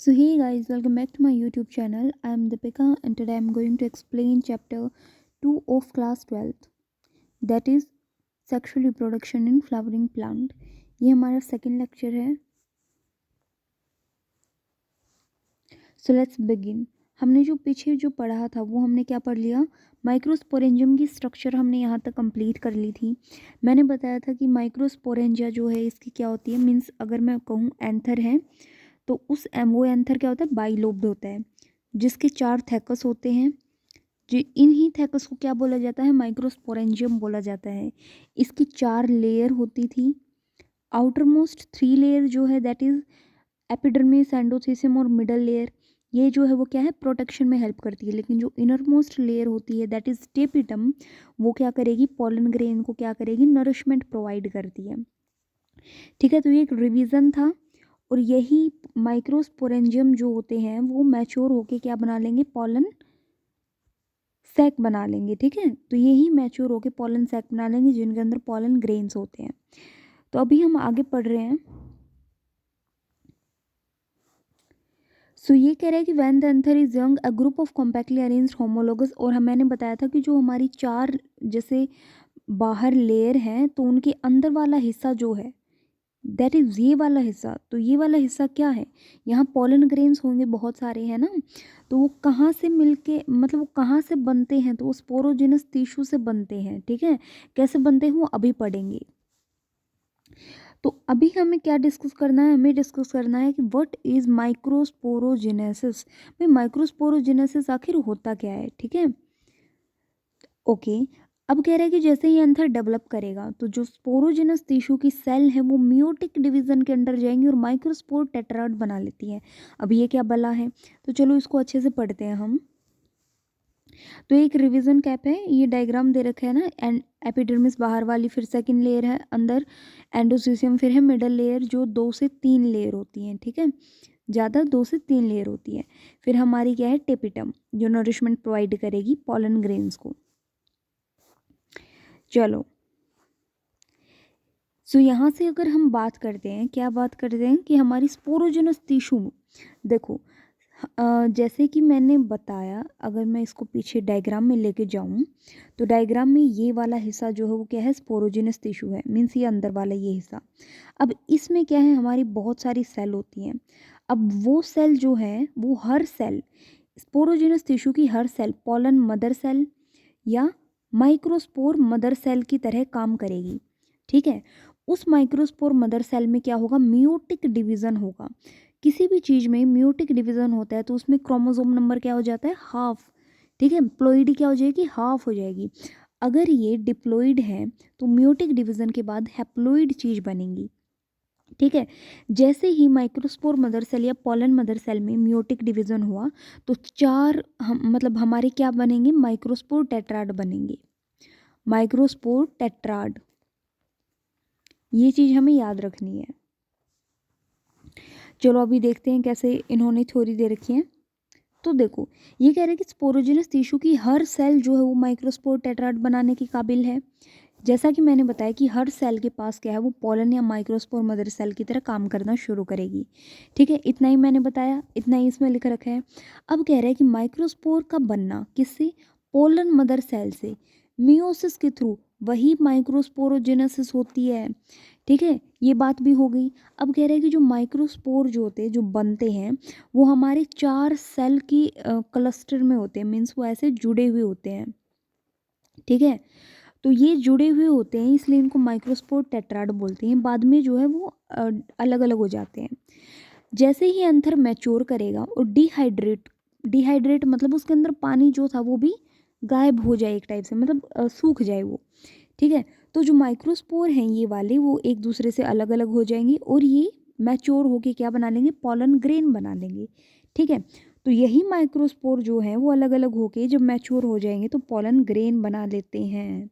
So hey guys, welcome back to my YouTube channel. I am Deepika and today I am going to explain chapter 2 of class 12th, that is sexual reproduction in flowering plant. ये हमारा second lecture है. So let's begin. हमने जो पीछे जो पढ़ा था वो हमने क्या पढ़ लिया. माइक्रोस्पोरेंजियम की स्ट्रक्चर हमने यहाँ तक कंप्लीट कर ली थी. मैंने बताया था कि माइक्रोस्पोरेंजिया जो है इसकी क्या होती है, मीन्स अगर मैं कहूँ एंथर है तो उस वो एंथर क्या होता है, बाइलोब्ड होता है, जिसके 4 थैकस होते हैं. जो इन्हीं थैकस को क्या बोला जाता है, माइक्रोस्पोरेंजियम बोला जाता है. इसकी 4 लेयर होती थी. आउटर मोस्ट 3 लेयर जो है दैट इज एपिडर्मिस, एंडोथेसियम और मिडल लेयर, ये जो है वो क्या है, प्रोटेक्शन में हेल्प करती है. लेकिन जो इनर मोस्ट लेयर होती है दैट इज टेपिटम, वो क्या करेगी, पॉलन ग्रेन को क्या करेगी, नरिशमेंट प्रोवाइड करती है. ठीक है, तो ये एक रिवीजन था. और यही माइक्रोस्पोरेंजियम जो होते हैं वो मैच्योर होके क्या बना लेंगे, पॉलन सैक बना लेंगे. ठीक है, तो यही मैच्योर होके पॉलन सैक बना लेंगे जिनके अंदर पॉलन ग्रेन्स होते हैं. तो अभी हम आगे पढ़ रहे हैं. सो ये कह रहा है कि when the anther is young a group of compactly arranged homologous, और मैंने बताया था कि जो हमारी 4 जैसे बाहर लेयर हैं तो उनके अंदर वाला हिस्सा जो है दैट इज ये वाला हिस्सा. तो ये वाला हिस्सा क्या है, यहाँ पॉलन ग्रेन्स होंगे बहुत सारे, हैं ना. तो वो कहाँ से मिलके, मतलब वो कहाँ से बनते हैं, तो वो स्पोरोजिनस टिश्यू से बनते हैं. ठीक है, कैसे बनते हैं वो अभी पढ़ेंगे. तो अभी हमें क्या डिस्कस करना है, हमें डिस्कस करना है कि व्हाट इज माइक्रोस्पोरोजेनेसिस. भाई माइक्रोस्पोरोजेनेसिस आखिर होता क्या है. ठीक है, ओके. अब कह रहा है कि जैसे ही एंथर डेवलप करेगा तो जो स्पोरोजिनस टिश्यू की सेल है वो मियोटिक डिवीजन के अंडर जाएंगी और माइक्रोस्पोर टेट्राड बना लेती है. अब ये क्या बला है, तो चलो इसको अच्छे से पढ़ते हैं हम. तो एक रिवीजन कैप है, ये डायग्राम दे रखा है ना. एंड एपिडर्मिस बाहर वाली, फिर सेकंड लेयर है अंदर एंडोसिसियम, फिर है मिडल लेयर जो 2 से 3 लेयर होती हैं. ठीक है, ज़्यादा 2 से 3 लेयर होती है. फिर हमारी क्या है, टेपिटम, जो नरिशमेंट प्रोवाइड करेगी पॉलन ग्रेन्स को. चलो, सो यहाँ से अगर हम बात करते हैं, क्या बात करते हैं कि हमारी स्पोरोजेनस टिश्यू, देखो जैसे कि मैंने बताया, अगर मैं इसको पीछे डायग्राम में लेके जाऊँ तो डायग्राम में ये वाला हिस्सा जो है वो क्या है, स्पोरोजेनस टिश्यू है, मीन्स ये अंदर वाला ये हिस्सा. अब इसमें क्या है, हमारी बहुत सारी सेल होती हैं. अब वो सेल जो है वो हर सेल, स्पोरोजेनस टिश्यू की हर सेल पॉलन मदर सेल या माइक्रोस्पोर मदर सेल की तरह काम करेगी. ठीक है, उस माइक्रोस्पोर मदर सेल में क्या होगा, मियोटिक डिवीजन होगा. किसी भी चीज़ में मियोटिक डिवीजन होता है तो उसमें क्रोमोसोम नंबर क्या हो जाता है, हाफ. ठीक है, प्लोइडी क्या हो जाएगी, हाफ हो जाएगी. अगर ये डिप्लोइड है तो मियोटिक डिवीजन के बाद हैप्लोइड चीज़ बनेगी. ठीक है, जैसे ही माइक्रोस्पोर मदर सेल या पॉलन मदर सेल में मियोटिक डिवीजन हुआ तो 4 मतलब हमारे क्या बनेंगे, माइक्रोस्पोर टेट्राड बनेंगे. माइक्रोस्पोर टेट्राड, ये चीज़ हमें याद रखनी है. चलो अभी देखते हैं कैसे इन्होंने थ्योरी दे रखी है. तो देखो, ये कह रहे हैं कि स्पोरोजिनस टिश्यू की हर सेल जो है वो माइक्रोस्पोर टेट्राड बनाने के काबिल है. जैसा कि मैंने बताया कि हर सेल के पास क्या है, वो पॉलन या माइक्रोस्पोर मदर सेल की तरह काम करना शुरू करेगी. ठीक है, इतना ही मैंने बताया, इतना ही इसमें लिख रखा है. अब कह रहा है कि माइक्रोस्पोर का बनना किससे, पोलन मदर सेल से, मियोसिस के थ्रू, वही माइक्रोस्पोरोजेनेसिस होती है. ठीक है, ये बात भी हो गई. अब कह रहे हैं कि जो माइक्रोस्पोर जो होते हैं, जो बनते हैं, वो हमारे 4 सेल की क्लस्टर में होते हैं, मीन्स वो ऐसे जुड़े हुए होते हैं. ठीक है, तो ये जुड़े हुए होते हैं इसलिए इनको माइक्रोस्पोर टेट्राड बोलते हैं. बाद में जो है वो अलग अलग हो जाते हैं. जैसे ही एंथर मैच्योर करेगा और डिहाइड्रेट, डिहाइड्रेट मतलब उसके अंदर पानी जो था वो भी गायब हो जाए एक टाइप से, मतलब सूख जाए वो. ठीक है, तो जो माइक्रोस्पोर हैं ये वाले, वो एक दूसरे से अलग अलग हो जाएंगे और ये मैच्योर होके क्या बना लेंगे, पॉलन ग्रेन बना लेंगे. ठीक है, तो यही माइक्रोस्पोर जो हैं वो अलग अलग होके जब मैच्योर हो जाएंगे तो पॉलन ग्रेन बना लेते हैं.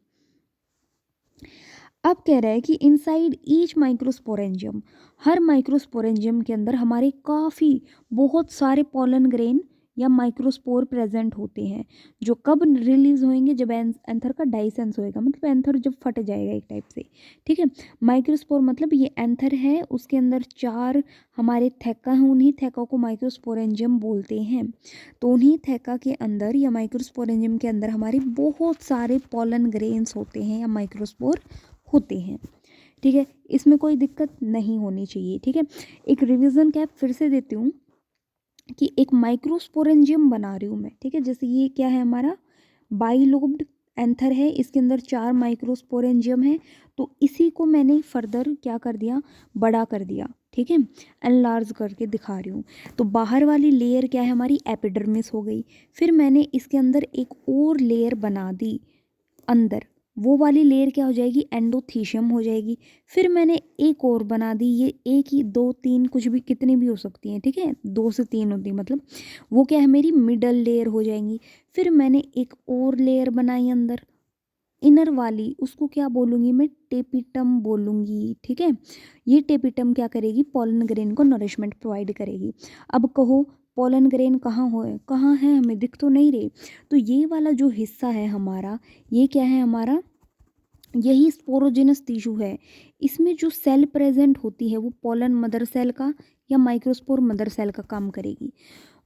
अब कह रहा है कि इनसाइड ईच माइक्रोस्पोरेंजियम, हर माइक्रोस्पोरेंजियम के अंदर हमारे काफ़ी बहुत सारे पॉलन ग्रेन या माइक्रोस्पोर प्रेजेंट होते हैं, जो कब रिलीज होंगे, जब एंथर का डाइसेंस होएगा, मतलब एंथर जब फट जाएगा एक टाइप से, ठीक है। माइक्रोस्पोर मतलब ये एंथर है, उसके अंदर 4 हमारे थैका हैं, उन्हीं थैका को माइक्रोस्पोरेंजियम बोलते हैं। तो उन्हीं थैका के अंदर या माइक्रोस्पोरेंजियम के अंदर हमारे बहुत सारे पॉलन ग्रेन्स होते हैं या माइक्रोस्पोर होते हैं, ठीक है। इसमें कोई दिक्कत नहीं होनी चाहिए, ठीक है। एक रिवीजन कैप फिर से देती हूँ कि एक माइक्रोस्पोरेंजियम बना रही हूँ मैं, ठीक है। जैसे ये क्या है, हमारा बाइलोब्ड एंथर है, इसके अंदर 4 माइक्रोस्पोरेंजियम है, तो इसी को मैंने फर्दर क्या कर दिया, बड़ा कर दिया, ठीक है, एनलार्ज करके दिखा रही हूँ। तो बाहर वाली लेयर क्या है हमारी, एपिडर्मिस हो गई। फिर मैंने इसके अंदर एक और लेयर बना दी अंदर, वो वाली लेयर क्या हो जाएगी, एंडोथीशियम हो जाएगी। फिर मैंने एक और बना दी, ये एक ही 2 3 कुछ भी कितनी भी हो सकती हैं, ठीक है, 2 से 3 होती है, मतलब वो क्या है मेरी मिडल लेयर हो जाएंगी। फिर मैंने एक और लेयर बनाई अंदर, इनर वाली, उसको क्या बोलूँगी मैं, टेपिटम बोलूँगी, ठीक है। ये टेपिटम क्या करेगी, पॉलन ग्रेन को नरिशमेंट प्रोवाइड करेगी। अब कहो पॉलन ग्रेन कहाँ हो, कहाँ है, हमें दिख तो नहीं रहे। तो ये वाला जो हिस्सा है हमारा, ये क्या है हमारा, यही स्पोरोजेनस टिश्यू है। इसमें जो सेल प्रेजेंट होती है वो पॉलन मदर सेल का या माइक्रोस्पोर मदर सेल का काम करेगी।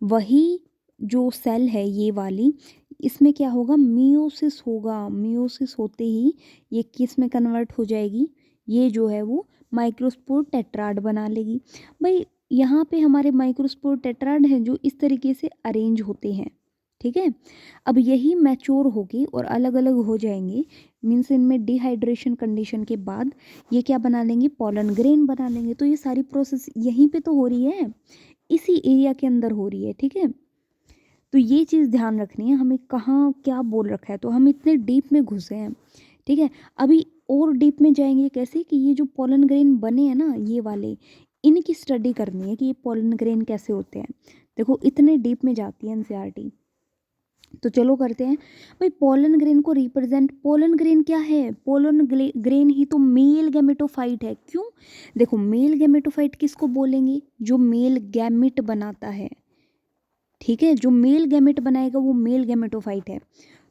वही जो सेल है ये वाली, इसमें क्या होगा, मियोसिस होगा। मियोसिस होते ही ये किस में कन्वर्ट हो जाएगी, ये जो है वो माइक्रोस्पोर टेट्राड बना लेगी। भाई यहाँ पे हमारे माइक्रोस्पोर टेट्राड हैं जो इस तरीके से अरेंज होते हैं, ठीक है। अब यही मैच्योर होगी और अलग अलग हो जाएंगे, मीन्स इनमें डिहाइड्रेशन कंडीशन के बाद ये क्या बना लेंगे, पॉलन ग्रेन बना लेंगे। तो ये सारी प्रोसेस यहीं पे तो हो रही है, इसी एरिया के अंदर हो रही है, ठीक है। तो ये चीज़ ध्यान रखनी है हमें, कहाँ क्या बोल रखा है, तो हम इतने डीप में घुसे हैं, ठीक है। अभी और डीप में जाएंगे, कैसे कि ये जो पॉलन ग्रेन बने हैं ना ये वाले, इनकी स्टडी करनी है कि ये पॉलन ग्रेन कैसे होते हैं। देखो इतने डीप में जाती है एनसीईआरटी, तो चलो करते हैं। भाई पोलन ग्रेन को रिप्रेजेंट, पोलन ग्रेन क्या है, पोलन ग्रेन ही तो मेल गैमेटोफाइट है। क्यों, देखो मेल गैमेटोफाइट किसको बोलेंगे, जो मेल गैमिट बनाता है, ठीक है। जो मेल गैमेट बनाएगा वो मेल गैमेटोफाइट है।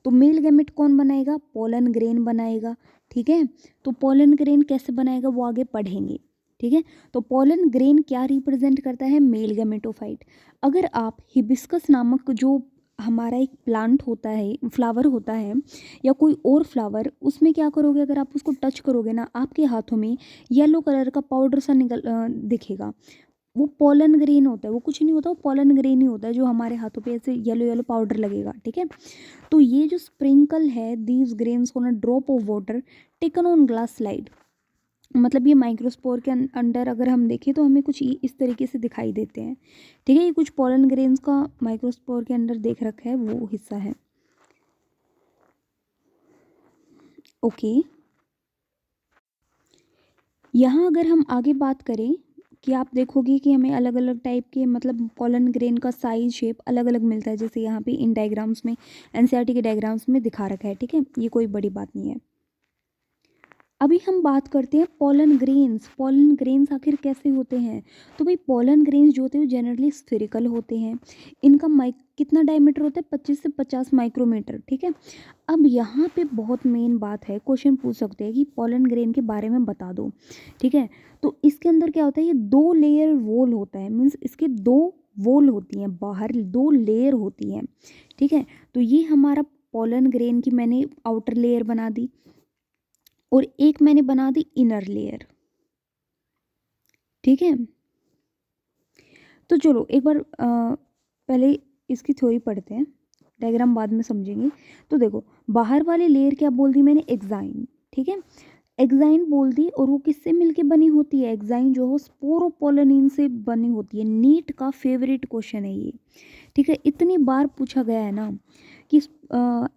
तो मेल गैमेट कौन बनाएगा, पोलन ग्रेन बनाएगा, ठीक है। तो पोलन ग्रेन कैसे बनाएगा वो आगे पढ़ेंगे, ठीक है। तो पोलन ग्रेन क्या रिप्रेजेंट करता है, मेल गैमेटोफाइट। अगर आप हिबिस्कस नामक जो हमारा एक प्लांट होता है, फ्लावर होता है या कोई और फ्लावर, उसमें क्या करोगे, अगर आप उसको टच करोगे ना, आपके हाथों में येलो कलर का पाउडर सा दिखेगा, वो पोलन ग्रेन होता है। वो कुछ नहीं होता, वो पोलन ग्रेन ही होता है, जो हमारे हाथों पे ऐसे येलो येलो पाउडर लगेगा, ठीक है। तो ये जो स्प्रिंकल है, these grains on a drop of water taken on glass slide, मतलब ये माइक्रोस्पोर के अंडर अगर हम देखें तो हमें कुछ इस तरीके से दिखाई देते हैं, ठीक है। ये कुछ पोलन ग्रेन्स का माइक्रोस्पोर के अंदर देख रखा है, वो हिस्सा है, ओके। यहाँ अगर हम आगे बात करें कि आप देखोगे कि हमें अलग अलग टाइप के, मतलब पोलन ग्रेन का साइज शेप अलग अलग मिलता है, जैसे यहाँ पे इन डायग्राम्स में, एनसीईआरटी के डायग्राम्स में दिखा रखा है, ठीक है। ये कोई बड़ी बात नहीं है। अभी हम बात करते हैं पोलन ग्रेन्स। पोलन ग्रेन्स आखिर कैसे होते हैं, तो भाई पोलन ग्रेन्स जो होते हैं जनरली स्फेरिकल होते हैं। इनका कितना डायमीटर होता है, 25 से 50 माइक्रोमीटर, ठीक है। अब यहाँ पे बहुत मेन बात है, क्वेश्चन पूछ सकते हैं कि पोलन ग्रेन के बारे में बता दो, ठीक है। तो इसके अंदर क्या होता है, ये 2 लेयर वॉल होता है, मीन्स इसके 2 वॉल होती हैं, बाहर 2 लेयर होती हैं, ठीक है। तो ये हमारा पोलन ग्रेन की मैंने आउटर लेयर बना दी और एक मैंने बना दी इनर लेयर, ठीक है। तो चलो एक बार पहले इसकी थ्योरी पढ़ते हैं, डायग्राम बाद में समझेंगे। तो देखो बाहर वाली लेयर क्या बोल दी मैंने, एक्साइन, ठीक है। एक्साइन बोल दी, और वो किससे मिलके बनी होती है, एक्साइन जो हो स्पोरोपोलनिन से बनी होती है। नीट का फेवरेट क्वेश्चन है ये, ठीक है। इतनी बार पूछा गया है ना कि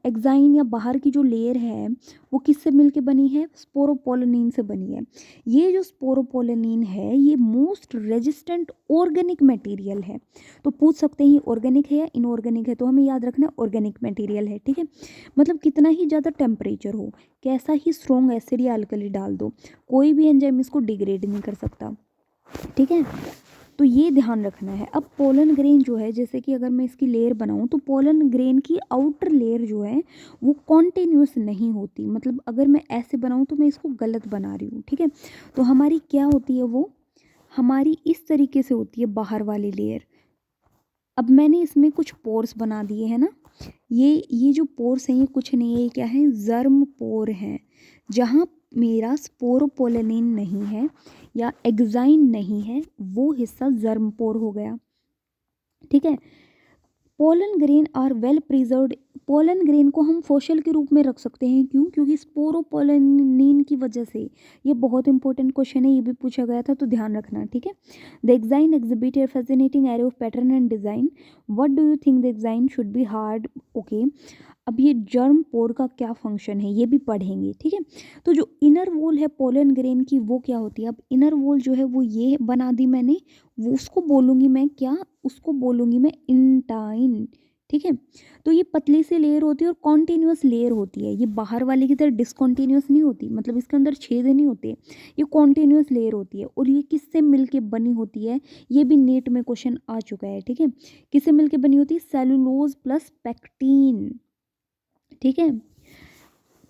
एक्साइन या बाहर की जो लेयर है वो किससे मिलके बनी है, स्पोरोपोलनिन से बनी है। ये जो स्पोरोपोलनिन है ये मोस्ट रेजिस्टेंट ऑर्गेनिक मटेरियल है। तो पूछ सकते हैं ये ऑर्गेनिक है या इनऑर्गेनिक है, तो हमें याद रखना है ऑर्गेनिक मटेरियल है, ठीक है। मतलब कितना ही ज़्यादा टेम्परेचर हो, कैसा ही स्ट्रॉन्ग एसिड या अल्कली डाल दो, कोई भी एंजाइम इसको डिग्रेड नहीं कर सकता, ठीक है। तो ये ध्यान रखना है। अब पोलन ग्रेन जो है, जैसे कि अगर मैं इसकी लेयर बनाऊं तो पोलन ग्रेन की आउटर लेयर जो है वो कॉन्टिन्यूस नहीं होती, मतलब अगर मैं ऐसे बनाऊं तो मैं इसको गलत बना रही हूँ, ठीक है। तो हमारी क्या होती है, वो हमारी इस तरीके से होती है बाहर वाली लेयर। अब मैंने इसमें कुछ पोर्स बना दिए हैं ना, ये जो पोर्स हैं ये कुछ नहीं है, ये क्या है, जर्म पोर हैं। जहाँ मेरा स्पोरोपोलेनिन नहीं है या एग्जाइन नहीं है, वो हिस्सा जर्म पोर हो गया, ठीक है। Pollen grain are well preserved. Pollen grain को हम फोशल के रूप में रख सकते हैं, क्यों, क्योंकि स्पोरोपोलेनिन की वजह से। ये बहुत इंपॉर्टेंट क्वेश्चन है, ये भी पूछा गया था, तो ध्यान रखना, ठीक है। The exine exhibit A fascinating array of pattern and design. What do you think the exine should be hard, okay. अब ये जर्म पोर का क्या फंक्शन है ये भी पढ़ेंगे, ठीक है। तो जो इनर वॉल है पोलन ग्रेन की वो क्या होती है, अब इनर वॉल जो है वो ये बना दी मैंने, वो उसको बोलूँगी मैं क्या, उसको बोलूँगी मैं इंटाइन, ठीक है। तो ये पतली सी लेयर होती है और कॉन्टिन्यूस लेयर होती है, ये बाहर वाले की तरह डिसकॉन्टिन्यूस नहीं होती, मतलब इसके अंदर छेद नहीं होते, ये कॉन्टिन्यूस लेयर होती है। और ये किससे मिलके बनी होती है, ये भी नेट में क्वेश्चन आ चुका है, ठीक है। किससे मिलके बनी होती है, सेलुलोज प्लस पैक्टीन, ठीक है।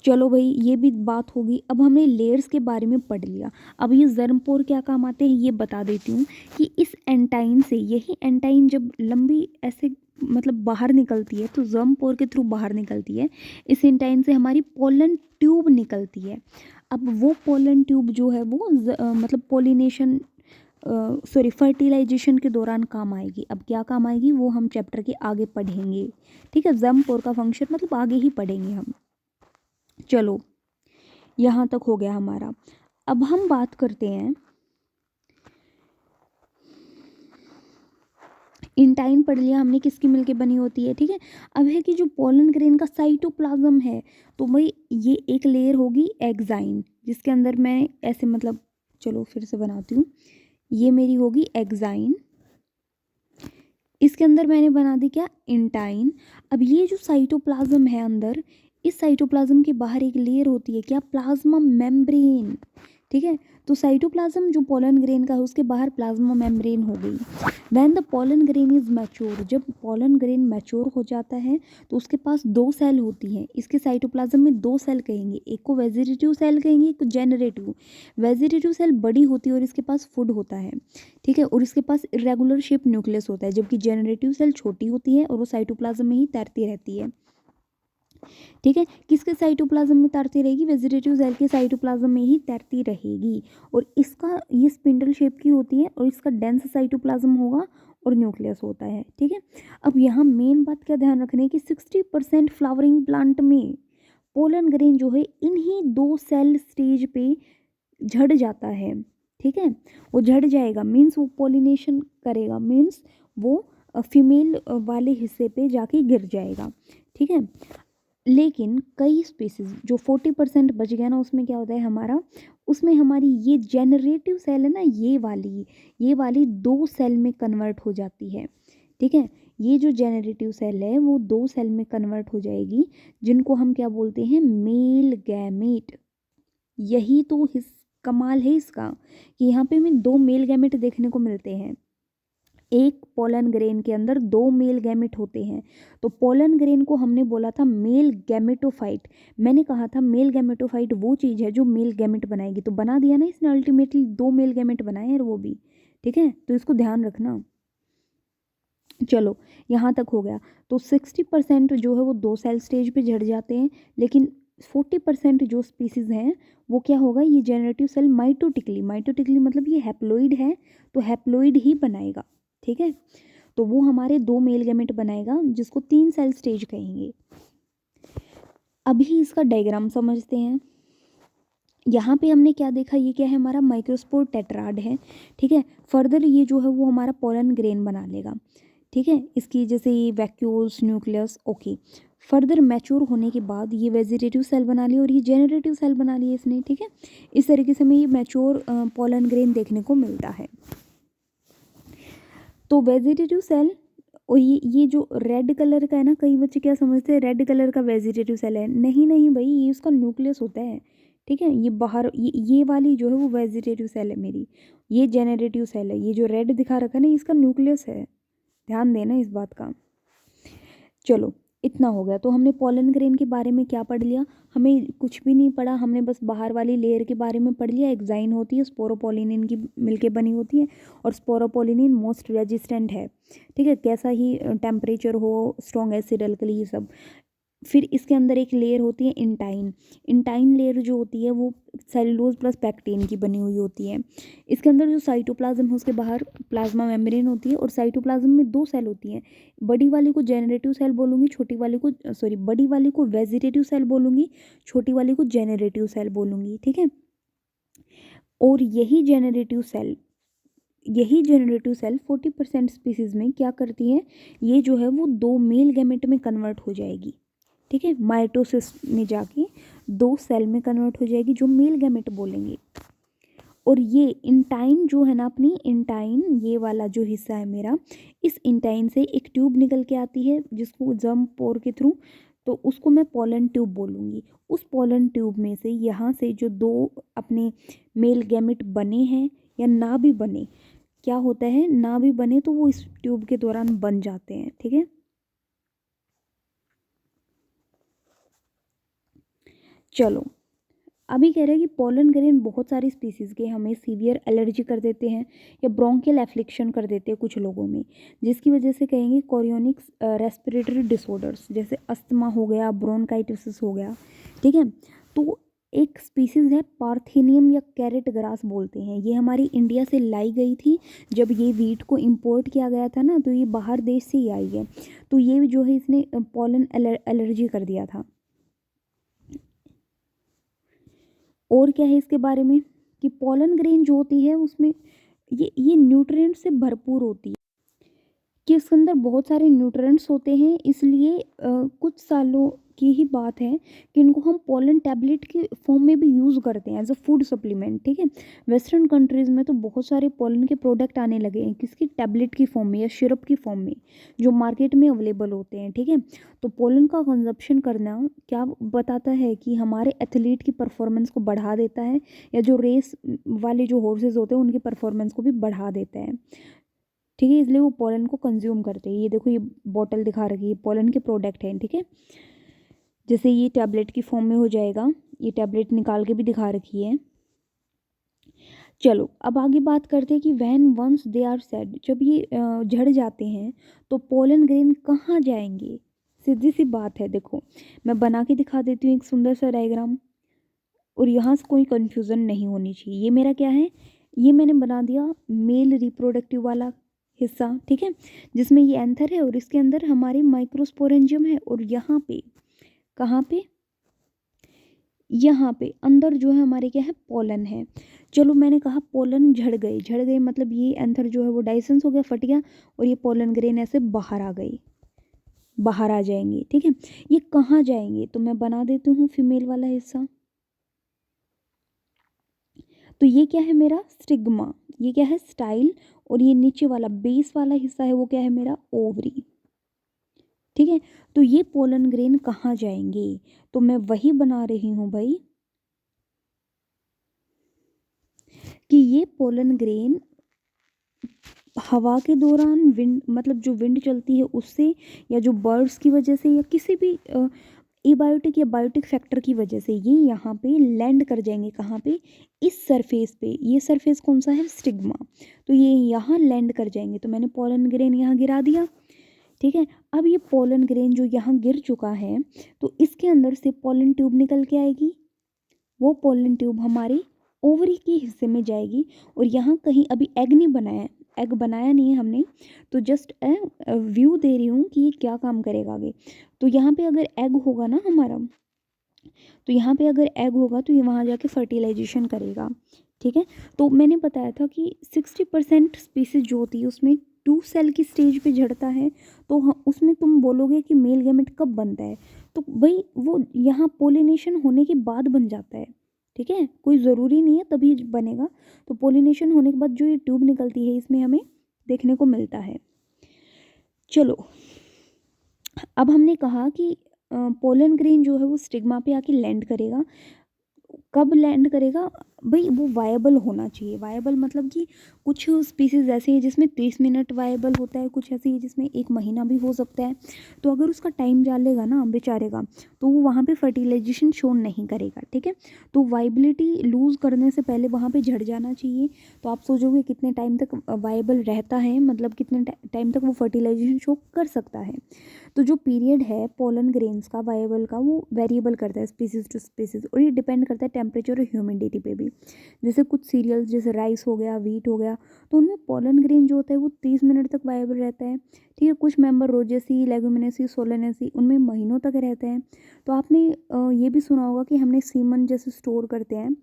चलो भाई ये भी बात होगी। अब हमने लेयर्स के बारे में पढ़ लिया, अब ये जर्मपोर क्या काम आते हैं ये बता देती हूँ कि इस एंटाइन से, यही एंटाइन जब लंबी ऐसे मतलब बाहर निकलती है तो जर्मपोर के थ्रू बाहर निकलती है, इस एंटाइन से हमारी पोलन ट्यूब निकलती है। अब वो पोलन ट्यूब जो है वो मतलब पोलिनेशन सॉरी फर्टिलाइजेशन के दौरान काम आएगी। अब क्या काम आएगी वो हम चैप्टर के आगे पढ़ेंगे, ठीक है। जर्मपोर का फंक्शन मतलब आगे ही पढ़ेंगे हम। चलो यहाँ तक हो गया हमारा। अब हम बात करते हैं, इंटाइन पढ़ लिया हमने किसकी मिलके बनी होती है, ठीक है। अब है कि जो पोलन ग्रेन का साइटोप्लाज्म है, तो भाई ये एक लेयर होगी एक्साइन, जिसके अंदर मैं ऐसे मतलब, चलो फिर से बनाती हूँ, ये मेरी होगी एक्साइन, इसके अंदर मैंने बना दी क्या, इंटाइन। अब ये जो साइटोप्लाज्म है अंदर, इस साइटोप्लाज्म के बाहर एक लेयर होती है क्या, प्लाज्मा मेम्ब्रेन, ठीक है। तो साइटोप्लाज्म जो पोलन ग्रेन का है उसके बाहर प्लाज्मा मेम्ब्रेन हो गई। When the pollen grain is mature, जब पोलन ग्रेन मैच्योर हो जाता है तो उसके पास दो सेल होती हैं, इसके साइटोप्लाज्म में दो सेल कहेंगे, एक को वेजिटेटिव सेल कहेंगे, एक को जेनरेटिव। वेजिटेटिव सेल बड़ी होती है और इसके पास फूड होता है, ठीक है, और इसके पास इरेगुलर शेप न्यूक्लियस होता है, जबकि जेनरेटिव सेल छोटी होती है और वो साइटोप्लाज्म में ही तैरती रहती है, ठीक है। किसके साइटोप्लाज्म में तैरती रहेगी, वेजिटेटिव सेल के साइटोप्लाज्म में ही तैरती रहेगी। और इसका ये स्पिंडल शेप की होती है और इसका डेंस साइटोप्लाज्म होगा और न्यूक्लियस होता है, ठीक है। अब यहाँ मेन बात क्या ध्यान रखना है कि 60% फ्लावरिंग प्लांट में पोलन ग्रेन जो है इन्हीं दो सेल स्टेज पे झड़ जाता है, ठीक है। वो झड़ जाएगा मीन्स वो पोलिनेशन करेगा, मीन्स वो फीमेल वाले हिस्से पे जाके गिर जाएगा, ठीक है। लेकिन कई स्पीसीज जो 40% बच गया ना, उसमें क्या होता है हमारा, उसमें हमारी ये जेनरेटिव सेल है ना, ये वाली दो सेल में कन्वर्ट हो जाती है, ठीक है। ये जो जेनरेटिव सेल है वो दो सेल में कन्वर्ट हो जाएगी, जिनको हम क्या बोलते हैं, मेल गैमेट। यही तो कमाल है इसका कि यहाँ पे हमें दो मेल गैमेट देखने को मिलते हैं। एक पोलन ग्रेन के अंदर दो मेल गैमेट होते हैं। तो पोलन ग्रेन को हमने बोला था मेल गैमेटोफाइट, मैंने कहा था मेल गैमेटोफाइट वो चीज़ है जो मेल गैमेट बनाएगी, तो बना दिया ना इसने, अल्टीमेटली दो मेल गैमेट बनाए हैं वो भी, ठीक है। तो इसको ध्यान रखना। चलो यहाँ तक हो गया। तो 60% जो है वो दो सेल स्टेज पे झड़ जाते हैं, लेकिन 40% जो स्पीसीज हैं वो क्या होगा, ये जेनरेटिव सेल माइटोटिकली मतलब ये हैप्लोइड है, तो हैप्लोइड ही बनाएगा, ठीक है। तो वो हमारे दो मेल गैमेट बनाएगा जिसको 3 सेल स्टेज कहेंगे। अभी इसका डायग्राम समझते हैं। यहाँ पे हमने क्या देखा, ये क्या है, हमारा माइक्रोस्पोर टेट्राड है, ठीक है। फर्दर ये जो है वो हमारा पोलन ग्रेन बना लेगा, ठीक है। इसकी जैसे ये vacuoles nucleus, okay. Further mature होने के बाद ये वेजिटेटिव सेल बना लिया और ये जेनरेटिव सेल बना लिया इसने, ठीक है। इस तरीके से हमें ये मैच्योर पोलन ग्रेन देखने को मिलता है। तो वेजिटेटिव सेल, और ये जो रेड कलर का है ना, कई बच्चे क्या समझते हैं रेड कलर का वेजिटेटिव सेल है, नहीं नहीं भाई, ये उसका न्यूक्लियस होता है, ठीक है। ये बाहर ये वाली जो है वो वेजिटेटिव सेल है मेरी, ये जेनरेटिव सेल है। ये जो रेड दिखा रखा है ना, इसका न्यूक्लियस है, ध्यान देना इस बात का। चलो इतना हो गया। तो हमने पोलन ग्रेन के बारे में क्या पढ़ लिया, हमें कुछ भी नहीं पढ़ा, हमने बस बाहर वाली लेयर के बारे में पढ़ लिया। एक्साइन होती है, स्पोरोपोलिनिन की मिलके बनी होती है, और स्पोरोपोलिनिन मोस्ट रेजिस्टेंट है, ठीक है, कैसा ही टेम्परेचर हो, स्ट्रॉन्ग एसिड अल्कली, ये सब। फिर इसके अंदर एक लेयर होती है इंटाइन। इंटाइन लेयर जो होती है वो सेलुलोज प्लस पैक्टीन की बनी हुई होती है। इसके अंदर जो साइटोप्लाज्म है उसके बाहर प्लाज्मा मेम्ब्रेन होती है, और साइटोप्लाज्म में दो सेल होती हैं। बड़ी वाली को जेनरेटिव सेल बोलूँगी, छोटी वाली को बड़ी वाली को वेजिटेटिव सेल बोलूँगी, छोटी वाली को जेनरेटिव सेल बोलूँगी, ठीक है। और यही जेनरेटिव सेल 40% स्पीसीज में क्या करती है, ये जो है वो दो मेल गैमेट में कन्वर्ट हो जाएगी, ठीक है। माइटोसिस में जाके दो सेल में कन्वर्ट हो जाएगी, जो मेल गैमेट बोलेंगे। और ये इंटाइन जो है ना, अपनी इंटाइन, ये वाला जो हिस्सा है मेरा, इस इंटाइन से एक ट्यूब निकल के आती है जिसको जर्म पोर के थ्रू, तो उसको मैं पोलन ट्यूब बोलूँगी। उस पोलन ट्यूब में से यहाँ से जो दो अपने मेल गैमेट बने हैं या ना भी बने, क्या होता है, ना भी बने तो वो इस ट्यूब के दौरान बन जाते हैं, ठीक है। चलो अभी कह रहे हैं कि पोलन ग्रेन बहुत सारी स्पीसीज़ के हमें सीवियर एलर्जी कर देते हैं या ब्रोंकियल एफ्लिक्शन कर देते हैं कुछ लोगों में, जिसकी वजह से कहेंगे कोरियोनिक रेस्पिरेटरी डिसऑर्डर्स, जैसे अस्थमा हो गया, ब्रोंकाइटिस हो गया, ठीक है। तो एक स्पीसीज़ है पार्थेनियम या कैरेट ग्रास बोलते हैं, ये हमारी इंडिया से लाई गई थी। जब ये वीट को इम्पोर्ट किया गया था ना, तो ये बाहर देश से ही आई है। तो ये जो है इसने पोलन एलर्जी कर दिया था। और क्या है इसके बारे में कि पोलन ग्रेन जो होती है उसमें ये न्यूट्रिएंट से भरपूर होती है, कि इसके अंदर बहुत सारे न्यूट्रिएंट्स होते हैं। इसलिए कुछ सालों की ही बात है कि इनको हम पोलन टैबलेट के फॉर्म में भी यूज़ करते हैं एज अ फूड सप्लीमेंट, ठीक है। वेस्टर्न कंट्रीज़ में तो बहुत सारे पोलन के प्रोडक्ट आने लगे हैं, किसकी, टैबलेट की फॉर्म में या सिरप की फॉर्म में, जो मार्केट में अवेलेबल होते हैं, ठीक है। तो पोलन का कंजप्शन करना क्या बताता है कि हमारे एथलीट की परफॉर्मेंस को बढ़ा देता है, या जो रेस वाले जो हॉर्सेज होते हैं उनकी परफॉर्मेंस को भी बढ़ा देता है, ठीक है। इसलिए वो पोलन को कंज्यूम करते हैं। ये देखो, ये बॉटल दिखा रखी है, पोलन के प्रोडक्ट हैं, ठीक है। जैसे ये टैबलेट की फॉर्म में हो जाएगा, ये टैबलेट निकाल के भी दिखा रखी है। चलो अब आगे बात करते हैं कि when once they are shed, जब ये झड़ जाते हैं तो पोलन ग्रेन कहाँ जाएंगे। सीधी सी बात है, देखो मैं बना के दिखा देती हूँ एक सुंदर सा डायग्राम, और यहाँ से कोई कन्फ्यूज़न नहीं होनी चाहिए। ये मेरा क्या है, ये मैंने बना दिया मेल रिप्रोडक्टिव वाला हिस्सा, ठीक है, जिसमें ये एंथर है और इसके अंदर हमारे माइक्रोस्पोरेंजियम है, और यहाँ पे, कहाँ पे, यहाँ पे अंदर जो है हमारे क्या है, पोलन है। चलो मैंने कहा पोलन झड़ गए मतलब ये एंथर जो है वो डाइसेंस हो गया, फट गया, और ये पोलन ग्रेन ऐसे बाहर आ गई, बाहर आ जाएंगे, ठीक है। ये कहाँ जाएंगे, तो मैं बना देती हूँ फीमेल वाला हिस्सा। तो ये क्या है मेरा स्टिग्मा, ये क्या है स्टाइल, और ये नीचे वाला बेस वाला हिस्सा है वो क्या है मेरा ओवरी, ठीक है। तो ये पोलन ग्रेन कहाँ जाएंगे, तो मैं वही बना रही हूँ भाई कि ये पोलन ग्रेन हवा के दौरान, विंड मतलब जो विंड चलती है उससे, या जो बर्ड्स की वजह से, या किसी भी एबायोटिक या बायोटिक फैक्टर की वजह से ये यहाँ पे लैंड कर जाएंगे, कहाँ पे, इस सरफेस पे। ये सरफेस कौन सा है, स्टिग्मा, तो ये यहाँ लैंड कर जाएंगे। तो मैंने पोलन ग्रेन यहाँ गिरा दिया, ठीक है। अब ये पोलन ग्रेन जो यहाँ गिर चुका है, तो इसके अंदर से पोलन ट्यूब निकल के आएगी, वो पोलन ट्यूब हमारी ओवरी के हिस्से में जाएगी, और यहाँ कहीं अभी एग नहीं बनाया है, एग बनाया नहीं है हमने, तो जस्ट व्यू दे रही हूँ कि ये क्या काम करेगा आगे। तो यहाँ पे अगर एग होगा ना हमारा, तो यहाँ पे अगर एग होगा तो ये वहाँ जाके फर्टिलाइजेशन करेगा, ठीक है। तो मैंने बताया था कि 60% स्पीसीज जो होती है उसमें 2 सेल की स्टेज पे झड़ता है। तो उसमें तुम बोलोगे कि मेल गैमेट कब बनता है, तो भाई वो यहाँ पोलिनेशन होने के बाद बन जाता है, ठीक है, कोई ज़रूरी नहीं है तभी बनेगा। तो पोलिनेशन होने के बाद जो ये ट्यूब निकलती है इसमें हमें देखने को मिलता है। चलो अब हमने कहा कि पोलन ग्रेन जो है वो स्टिग्मा पे आके लैंड करेगा, कब लैंड करेगा भाई, वो वायबल होना चाहिए। वायबल मतलब कि कुछ स्पीसीज़ ऐसे हैं जिसमें 30 मिनट वायबल होता है, कुछ ऐसी है जिसमें 1 महीना भी हो सकता है। तो अगर उसका टाइम डालेगा ना बेचारे का, तो वो वहाँ पे फर्टिलाइजेशन शो नहीं करेगा, ठीक है। तो वाइबिलिटी लूज़ करने से पहले वहाँ पे झड़ जाना चाहिए। तो आप सोचोगे कितने टाइम तक वायबल रहता है, मतलब कितने टाइम तक वो फर्टिलाइजेशन शो कर सकता है। तो जो पीरियड है पोलन ग्रेन्स का वायबल का, वो वेरिएबल करता है स्पीसीज टू स्पीसीज, और ये डिपेंड करता है टेम्परेचर और ह्यूमिडिटी पे भी। जैसे कुछ सीरियल्स जैसे राइस हो गया, वीट हो गया, तो उनमें पोलन ग्रेन जो होता है वो 30 मिनट तक वायबल रहता है, ठीक है। कुछ मेंबर रोजेसी, लेगुमिनेसी, सोलेनेसी, उनमें महीनों तक रहते हैं। तो आपने ये भी सुना होगा कि हमने सीमन जैसे स्टोर करते हैं,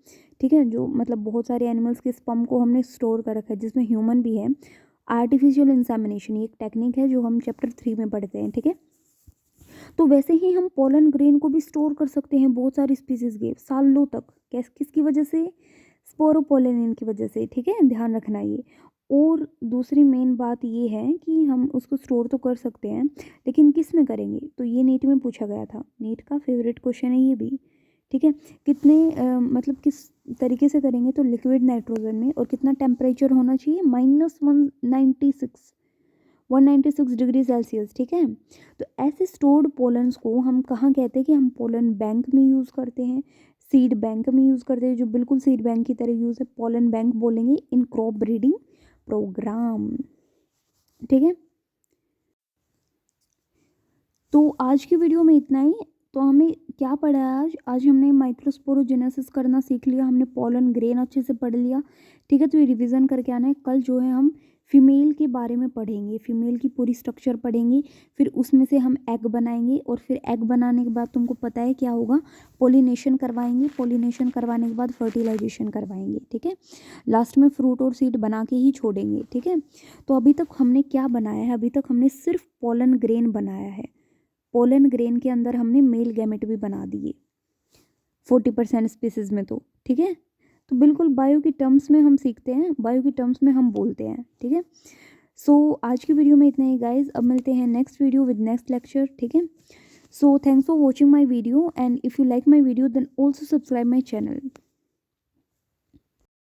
ठीक है, जो मतलब बहुत सारे एनिमल्स के स्पर्म को हमने स्टोर कर रखा है, जिसमें ह्यूमन भी है। आर्टिफिशियल इंसेमिनेशन ये एक टेक्निक है जो हम चैप्टर 3 में पढ़ते हैं, ठीक है। तो वैसे ही हम पोलन ग्रेन को भी स्टोर कर सकते हैं बहुत सारी स्पीसीज के सालों तक। किसकी वजह से? स्पोरोपोलेनिन की वजह से, ठीक है, ध्यान रखना ये। और दूसरी मेन बात ये है कि हम उसको स्टोर तो कर सकते हैं, लेकिन किस में करेंगे? तो ये नीट में पूछा गया था, नीट का फेवरेट क्वेश्चन है ये भी, ठीक है। कितने मतलब किस तरीके से करेंगे? तो लिक्विड नाइट्रोजन में। और कितना टेम्परेचर होना चाहिए? -196 डिग्री सेल्सियस, ठीक है। तो ऐसे स्टोर्ड पोलन्स को हम कहाँ कहते हैं कि हम पोलन बैंक में यूज़ करते हैं, सीड बैंक में यूज़ करते हैं, जो बिल्कुल सीड बैंक की तरह यूज़ है, पोलन बैंक बोलेंगे इन क्रॉप ब्रीडिंग प्रोग्राम, ठीक है। तो आज की वीडियो में इतना ही। तो हमें क्या पढ़ा है आज? आज हमने माइक्रोस्पोरोजेनेसिस करना सीख लिया, हमने पोलन ग्रेन अच्छे से पढ़ लिया, ठीक है। तो ये रिवीजन करके आना है। कल जो है हम फीमेल के बारे में पढ़ेंगे, फीमेल की पूरी स्ट्रक्चर पढ़ेंगे, फिर उसमें से हम एग बनाएंगे, और फिर एग बनाने के बाद तुमको पता है क्या होगा, पोलिनेशन करवाएंगे, पोलिनेशन करवाने के बाद फर्टिलाइजेशन करवाएंगे, ठीक है। लास्ट में फ्रूट और सीड बना के ही छोड़ेंगे, ठीक है। तो अभी तक हमने क्या बनाया है? अभी तक हमने सिर्फ पोलन ग्रेन बनाया है। पोलन ग्रेन के अंदर हमने मेल गैमेट भी बना दिए 40% स्पीसीज में, तो ठीक है। तो बिल्कुल बायो की टर्म्स में हम सीखते हैं, बायो की टर्म्स में हम बोलते हैं, ठीक है। सो आज की वीडियो में इतना ही गाइज। अब मिलते हैं next video with next lecture, ठीक है। So thanks for watching my video, and if you like my video then also subscribe my channel.